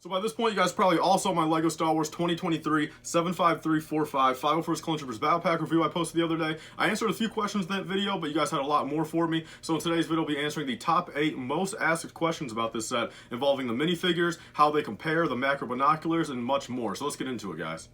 So by this point, you guys probably all saw my LEGO Star Wars 2023 75345 501st Clone Troopers Battle Pack review I posted the other day. I answered a few questions in that video, but you guys had a lot more for me. So in today's video, I'll be answering the top 8 most asked questions about this set, involving the minifigures, how they compare, the macro binoculars, and much more. So let's get into it, guys.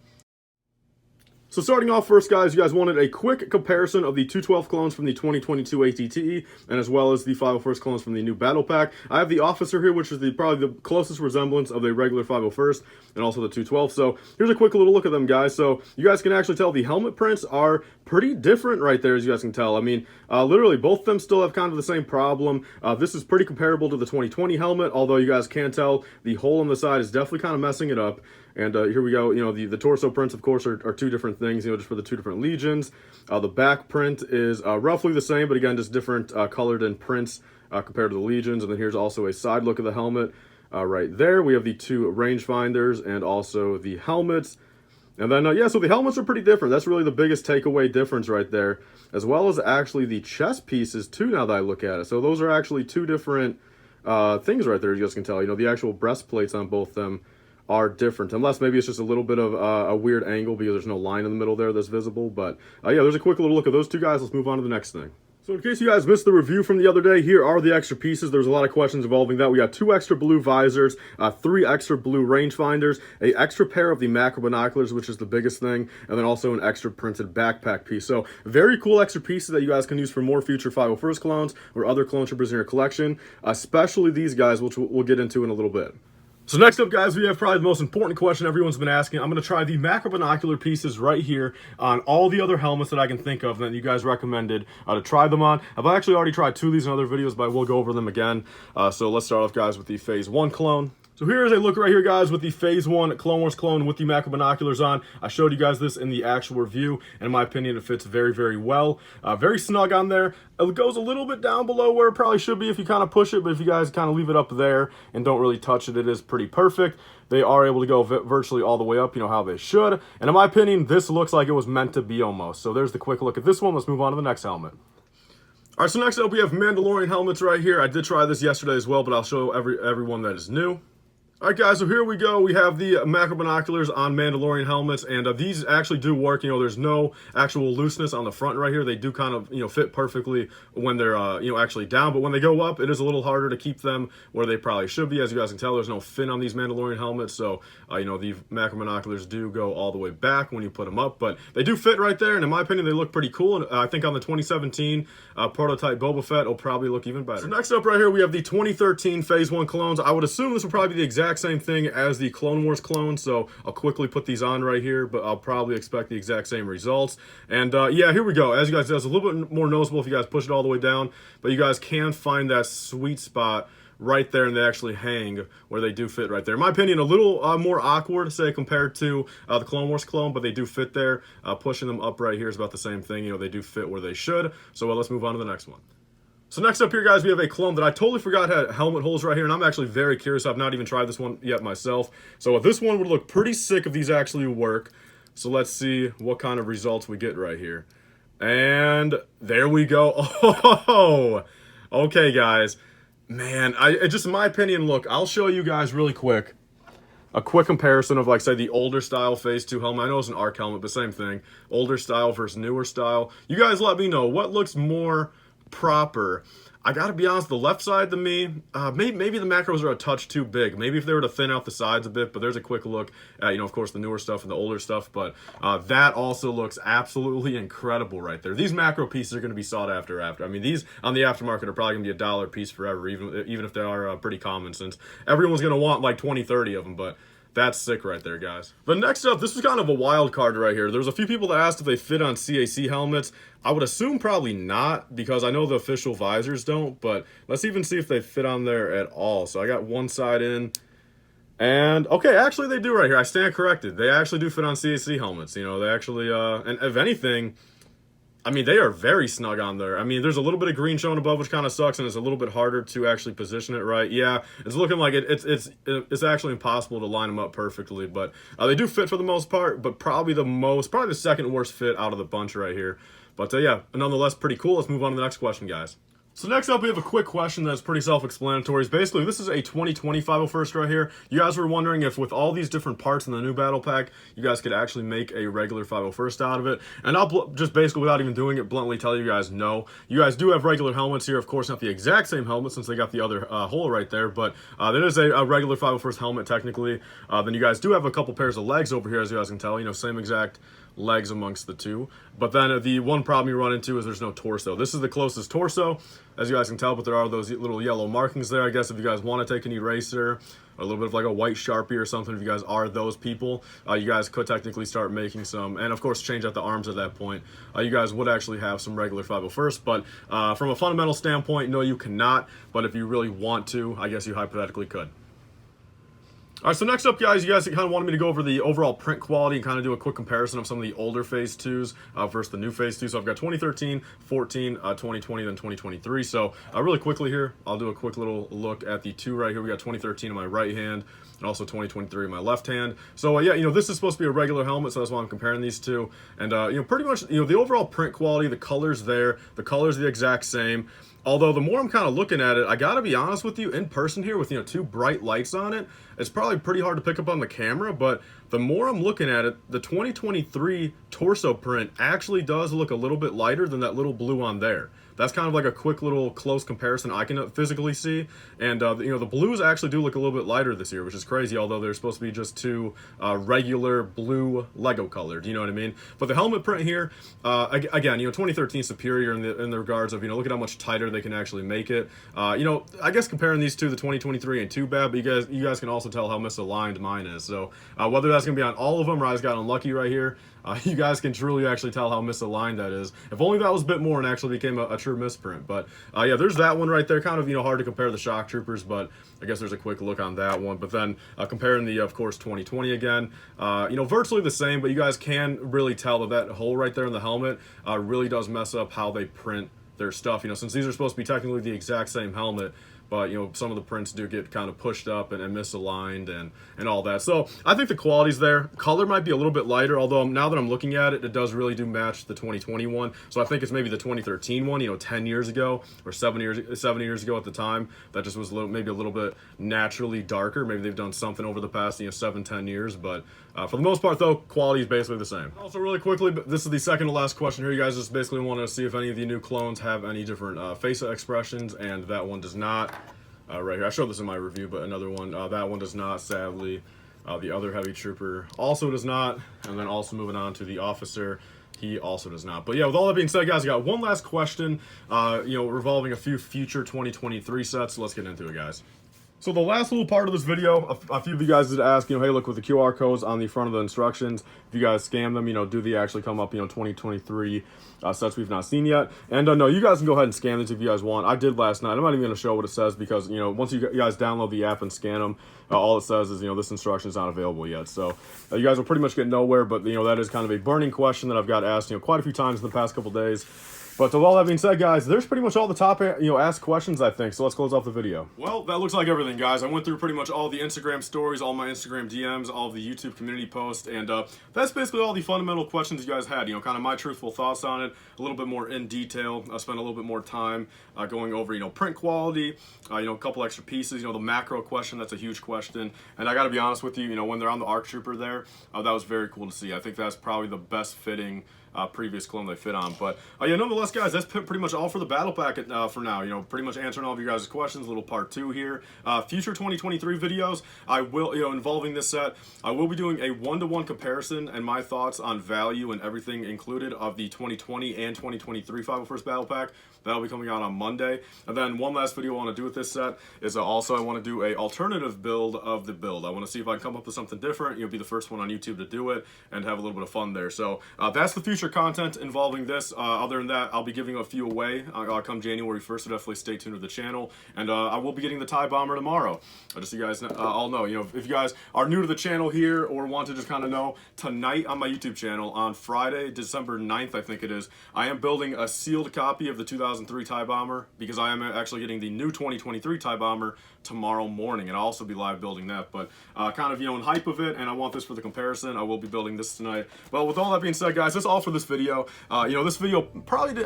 So starting off first, guys, you guys wanted a quick comparison of the 212 clones from the 2022 ATTE, and as well as the 501st clones from the new Battle Pack. I have the Officer here, which is probably the closest resemblance of the regular 501st, and also the 212. So here's a quick little look at them, guys. So you guys can actually tell the helmet prints are pretty different right there, as you guys can tell. I mean, literally, both of them still have kind of the same problem. This is pretty comparable to the 2020 helmet, although you guys can tell the hole on the side is definitely kind of messing it up. And here we go. You know, the torso prints, of course, are two different things, you know, just for the two different legions. The back print is roughly the same, but again, just different colored and prints compared to the legions. And then here's also a side look of the helmet right there. We have the two rangefinders and also the helmets. And then, yeah, so the helmets are pretty different. That's really the biggest takeaway difference right there, as well as actually the chest pieces, too, now that I look at it. So those are actually two different things right there, as you guys can tell. You know, the actual breastplates on both of them are different, unless maybe it's just a little bit of a weird angle because there's no line in the middle there that's visible. But yeah, there's a quick little look at those two guys. Let's move on to the next thing. So in case you guys missed the review from the other day, here are the extra pieces. There's a lot of questions involving that. We got 2 extra blue visors, 3 extra blue rangefinders, an extra pair of the macro binoculars, which is the biggest thing, and then also an extra printed backpack piece. So very cool extra pieces that you guys can use for more future 501st clones or other clone troopers in your collection, especially these guys, which we'll get into in a little bit. So next up, guys, we have probably the most important question everyone's been asking. I'm going to try the macro binocular pieces right here on all the other helmets that I can think of that you guys recommended to try them on. I've actually already tried 2 of these in other videos, but I will go over them again. So let's start off, guys, with the Phase 1 clone. So here is a look right here, guys, with the Phase 1 Clone Wars clone with the macro binoculars on. I showed you guys this in the actual review, and in my opinion, it fits very, very well. Very snug on there. It goes a little bit down below where it probably should be if you kind of push it, but if you guys kind of leave it up there and don't really touch it, it is pretty perfect. They are able to go virtually all the way up, you know, how they should. And in my opinion, this looks like it was meant to be almost. So there's the quick look at this one. Let's move on to the next helmet. All right, so next up, we have Mandalorian helmets right here. I did try this yesterday as well, but I'll show everyone that is new. All right, guys, so here we go. We have the macro binoculars on Mandalorian helmets, and these actually do work. You know, there's no actual looseness on the front right here. They do kind of, you know, fit perfectly when they're, you know, actually down. But when they go up, it is a little harder to keep them where they probably should be. As you guys can tell, there's no fin on these Mandalorian helmets. So, you know, the macro binoculars do go all the way back when you put them up. But they do fit right there, and in my opinion, they look pretty cool. And I think on the 2017 prototype Boba Fett, it'll probably look even better. So next up right here, we have the 2013 Phase 1 clones. I would assume this will probably be the exact same thing as the Clone Wars clone, so I'll quickly put these on right here, but I'll probably expect the exact same results. And yeah, here we go. As you guys see, it's a little bit more noticeable if you guys push it all the way down, but you guys can find that sweet spot right there, and they actually hang where they do fit right there. In my opinion, a little more awkward, say, compared to the Clone Wars clone, but they do fit there. Pushing them up right here is about the same thing. You know, they do fit where they should. So let's move on to the next one. So next up here, guys, we have a clone that I totally forgot had helmet holes right here, and I'm actually very curious. I've not even tried this one yet myself. So this one would look pretty sick if these actually work. So let's see what kind of results we get right here. And there we go. Oh, okay, guys. Man, just in my opinion, look, I'll show you guys really quick a quick comparison of, like, say, the older style Phase 2 helmet. I know it's an ARC helmet, but same thing. Older style versus newer style. You guys let me know what looks more proper. I gotta be honest, the left side to me, maybe the macros are a touch too big. Maybe if they were to thin out the sides a bit, but there's a quick look at, you know, of course, the newer stuff and the older stuff, but that also looks absolutely incredible right there. These macro pieces are going to be sought after. I mean, these on the aftermarket are probably going to be $1 a piece forever, even if they are pretty common, since everyone's going to want like 20, 30 of them, but that's sick right there, guys. But next up, this was kind of a wild card right here. There's a few people that asked if they fit on CAC helmets. I would assume probably not, because I know the official visors don't, but let's even see if they fit on there at all. So I got one side in, and okay, actually they do right here. I stand corrected. They actually do fit on CAC helmets. You know, they actually, and if anything, I mean, they are very snug on there. I mean, there's a little bit of green showing above, which kind of sucks, and it's a little bit harder to actually position it right. Yeah, it's looking like it's actually impossible to line them up perfectly, but they do fit for the most part, but probably the second worst fit out of the bunch right here. But yeah, nonetheless, pretty cool. Let's move on to the next question, guys. So next up, we have a quick question that's pretty self-explanatory. Basically, this is a 2020 501st right here. You guys were wondering if with all these different parts in the new battle pack, you guys could actually make a regular 501st out of it. And I'll just basically, without even doing it, bluntly tell you guys no. You guys do have regular helmets here. Of course, not the exact same helmet since they got the other hole right there, but that is a regular 501st helmet technically. Then you guys do have a couple pairs of legs over here, as you guys can tell. You know, same exact legs amongst the two. But then the one problem you run into is there's no torso. This is the closest torso, as you guys can tell, but there are those little yellow markings there. I guess if you guys want to take an eraser, a little bit of like a white Sharpie or something, if you guys are those people, you guys could technically start making some, and of course change out the arms at that point. You guys would actually have some regular 501st, but from a fundamental standpoint, no, you cannot. But if you really want to, I guess you hypothetically could. All right, so next up, guys, you guys kind of wanted me to go over the overall print quality and kind of do a quick comparison of some of the older Phase 2s versus the new Phase 2. So I've got 2013, 14, 2020, then 2023. So really quickly here, I'll do a quick little look at the two right here. We got 2013 in my right hand and also 2023 in my left hand. So yeah, you know, this is supposed to be a regular helmet, so that's why I'm comparing these two. And you know, pretty much, you know, the overall print quality, the colors there, the colors are the exact same. Although the more I'm kind of looking at it, I gotta be honest with you, in person here with, you know, two bright lights on it, it's probably pretty hard to pick up on the camera, but the more I'm looking at it, the 2023 torso print actually does look a little bit lighter than that little blue on there. That's kind of like a quick little close comparison I can physically see. And, you know, the blues actually do look a little bit lighter this year, which is crazy, although they're supposed to be just two regular blue Lego colored, you know what I mean? But the helmet print here, again, you know, 2013 superior in the regards of, you know, look at how much tighter they can actually make it. You know, I guess comparing these two, the 2023 ain't too bad, but you guys can also tell how misaligned mine is. So whether that's going to be on all of them or I just got unlucky right here, you guys can truly actually tell how misaligned that is. If only that was a bit more and actually became a true misprint. But yeah, there's that one right there. Kind of, you know, hard to compare the shock troopers, but I guess there's a quick look on that one. But then comparing the, of course, 2020 again, you know, virtually the same, but you guys can really tell that hole right there in the helmet really does mess up how they print their stuff. You know, since these are supposed to be technically the exact same helmet, but, you know, some of the prints do get kind of pushed up and misaligned and all that. So I think the quality's there. Color might be a little bit lighter, although now that I'm looking at it, it does really do match the 2021. So I think it's maybe the 2013 one, you know, 10 years ago or 7 years ago at the time. That just was maybe a little bit naturally darker. Maybe they've done something over the past, you know, 7-10 years. But for the most part, though, quality is basically the same. Also, really quickly, this is the second to last question here. You guys just basically want to see if any of the new clones have any different face expressions, and that one does not. Right here, I showed this in my review, but another one, that one does not, sadly. The other heavy trooper also does not, and then also moving on to the officer, he also does not. But yeah, with all that being said, guys, I got one last question, you know, revolving a few future 2023 sets, so let's get into it, guys. So the last little part of this video, a few of you guys did ask, you know, hey, look, with the QR codes on the front of the instructions, if you guys scan them, you know, do they actually come up, you know, 2023 sets we've not seen yet? And no, you guys can go ahead and scan these if you guys want. I did last night. I'm not even going to show what it says because, you know, once you guys download the app and scan them, all it says is, you know, this instruction is not available yet. So you guys will pretty much get nowhere, but, you know, that is kind of a burning question that I've got asked, you know, quite a few times in the past couple days. But with all that being said, guys, there's pretty much all the top, you know, asked questions, I think. So let's close off the video. Well, that looks like everything, guys. I went through pretty much all the Instagram stories, all my Instagram DMs, all of the YouTube community posts, and that's basically all the fundamental questions you guys had. You know, kind of my truthful thoughts on it, a little bit more in detail. I spent a little bit more time going over, you know, print quality, you know, a couple extra pieces. You know, the macro question, that's a huge question. And I got to be honest with you, you know, when they're on the ARC Trooper there, that was very cool to see. I think that's probably the best fitting previous clone they fit on. But yeah, nonetheless, guys, that's pretty much all for the battle packet for now. You know, pretty much answering all of you guys' questions. Little part 2 here. Future 2023 videos, I will, you know, involving this set, I will be doing a 1-to-1 comparison and my thoughts on value and everything included of the 2020 and 2023 501st battle pack. That'll be coming out on Monday. And then one last video I want to do with this set is also I want to do a alternative build of the build. I want to see if I can come up with something different. You'll be the first one on YouTube to do it and have a little bit of fun there. So that's the future content involving this. Other than that, I'll be giving a few away come January 1st, so definitely stay tuned to the channel. And I will be getting the TIE Bomber tomorrow. Just so you guys all know, you know, if you guys are new to the channel here or want to just kind of know, tonight on my YouTube channel, on Friday, December 9th, I think it is, I am building a sealed copy of the 2003 TIE Bomber because I am actually getting the new 2023 TIE Bomber tomorrow morning, and I'll also be live building that. But kind of, you know, in hype of it, and I want this for the comparison, I will be building this tonight. Well, with all that being said, guys, that's all for for this video. You know, this video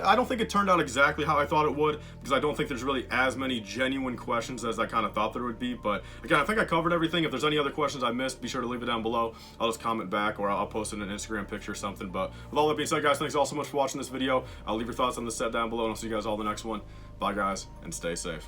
I don't think it turned out exactly how I thought it would, because I don't think there's really as many genuine questions as I kind of thought there would be. But again, I think I covered everything. If there's any other questions I missed, be sure to leave it down below. I'll just comment back, or I'll post it in an Instagram picture or something. But with all that being said, guys, thanks all so much for watching this video. I'll leave your thoughts on the set down below, and I'll see you guys all in the next one. Bye, guys, and stay safe.